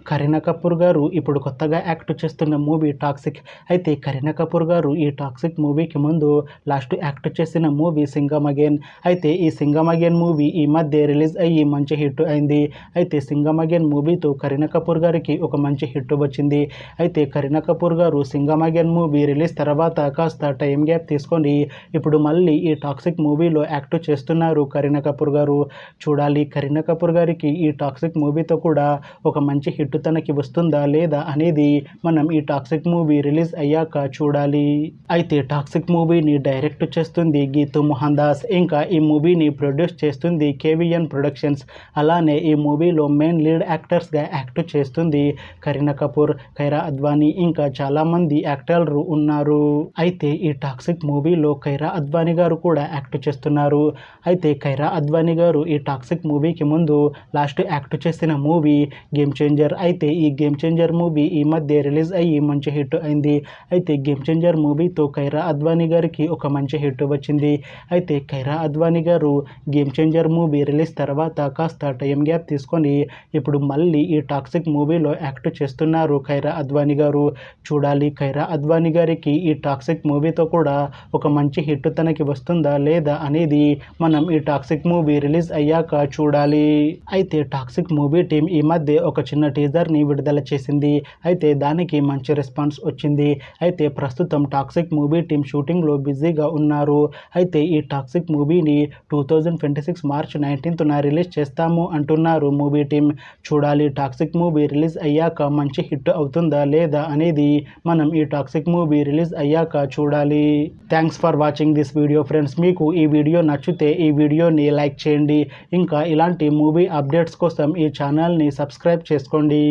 కరీనా కపూర్ గారు ఇప్పుడు కొత్తగా యాక్ట్ చేస్తున్న మూవీ టాక్సిక్. అయితే కరీనా కపూర్ గారు ఈ టాక్సిక్ మూవీకి ముందు లాస్ట్ యాక్ట్ చేసిన మూవీ సింగం అగైన్. అయితే ఈ సింగం అగైన్ మూవీ ఈ మధ్య రిలీజ్ అయ్యి మంచి హిట్ అయింది. అయితే సింగం అగైన్ మూవీతో కరీనా కపూర్ గారికి ఒక మంచి హిట్ వచ్చింది. అయితే కరీనా కపూర్ గారు సింగం అగైన్ మూవీ రిలీజ్ తర్వాత కాస్త టైం గ్యాప్ తీసుకొని ఇప్పుడు మళ్ళీ ఈ టాక్సిక్ మూవీలో యాక్ట్ చేస్తున్నారు కరీనా కపూర్ గారు. చూడాలి కరీనా కపూర్ గారికి ఈ టాక్సిక్ మూవీతో కూడా ఒక మంచి హిట్ తనకి వస్తుందా లేదా అనేది మనం ఈ టాక్సిక్ మూవీ రిలీజ్ అయ్యాక చూడాలి. అయితే టాక్సిక్ మూవీని డైరెక్ట్ చేస్తుంది గీతూ మోహన్ దాస్, ఇంకా ఈ మూవీని ప్రొడ్యూస్ చేస్తుంది కేవీఎన్ ప్రొడక్షన్స్. అలానే ఈ మూవీలో మెయిన్ లీడ్ యాక్టర్స్గా యాక్ట్ చేస్తుంది కరీనా కపూర్, కైరా అద్వానీ, ఇంకా చాలామంది యాక్టర్లు ఉన్నారు. అయితే ఈ టాక్సిక్ మూవీలో కైరా అద్వానీ గారు కూడా యాక్ట్ చేస్తున్నారు. అయితే కైరా అద్వానీ గారు ఈ టాక్సిక్ మూవీకి ముందు లాస్ట్ యాక్ట్ చేసిన మూవీ గేమ్ చేంజర్. అయితే ఈ గేమ్ చేంజర్ మూవీ ఈ మధ్య రిలీజ్ అయ్యి మంచి హిట్ అయింది. అయితే గేమ్ చేంజర్ మూవీతో కైరా అద్వానీ గారికి ఒక మంచి హిట్ వచ్చింది. అయితే కైరా అద్వానీ గారు గేమ్ చేంజర్ మూవీ రిలీజ్ తర్వాత కాస్త టైం గ్యాప్ తీసుకొని ఇప్పుడు మళ్ళీ ఈ టాక్సిక్ మూవీలో యాక్ట్ చేస్తున్నారు కైరా అద్వానీ గారు. చూడాలి కైరా అద్వానీ గారికి ఈ టాక్సిక్ మూవీతో కూడా ఒక మంచి హిట్ తనకి వస్తుందా లేదా అనేది మనం ఈ టాక్సిక్ మూవీ రిలీజ్ అయ్యాక చూడాలి. అయితే టాక్సిక్ మూవీ టీం ఈ మధ్య ఒక చిన్న టీజర్ని విడుదల చేసింది. అయితే దానికి మంచి రెస్పాన్స్ వచ్చింది. అయితే ప్రస్తుతం టాక్సిక్ మూవీ టీం షూటింగ్లో బిజీగా ఉన్నారు. అయితే ఈ టాక్సిక్ మూవీని 2026 మార్చ్ 19న రిలీజ్ చేస్తాము అంటున్నారు మూవీ టీం. చూడాలి టాక్సిక్ మూవీ రిలీజ్ అయ్యాక మంచి హిట్ అవుతుందా లేదా అనేది మనం ఈ టాక్సిక్ మూవీ రిలీజ్ అయ్యాక చూడాలి. Thanks for watching this video friends. మీకు ఈ వీడియో నచ్చితే ఈ వీడియోని లైక్ చేయండి. ఇంకా ఇలాంటి మూవీ అప్డేట్స్ కోసం ఈ ఛానల్ని సబ్స్క్రైబ్ చేసుకోండి.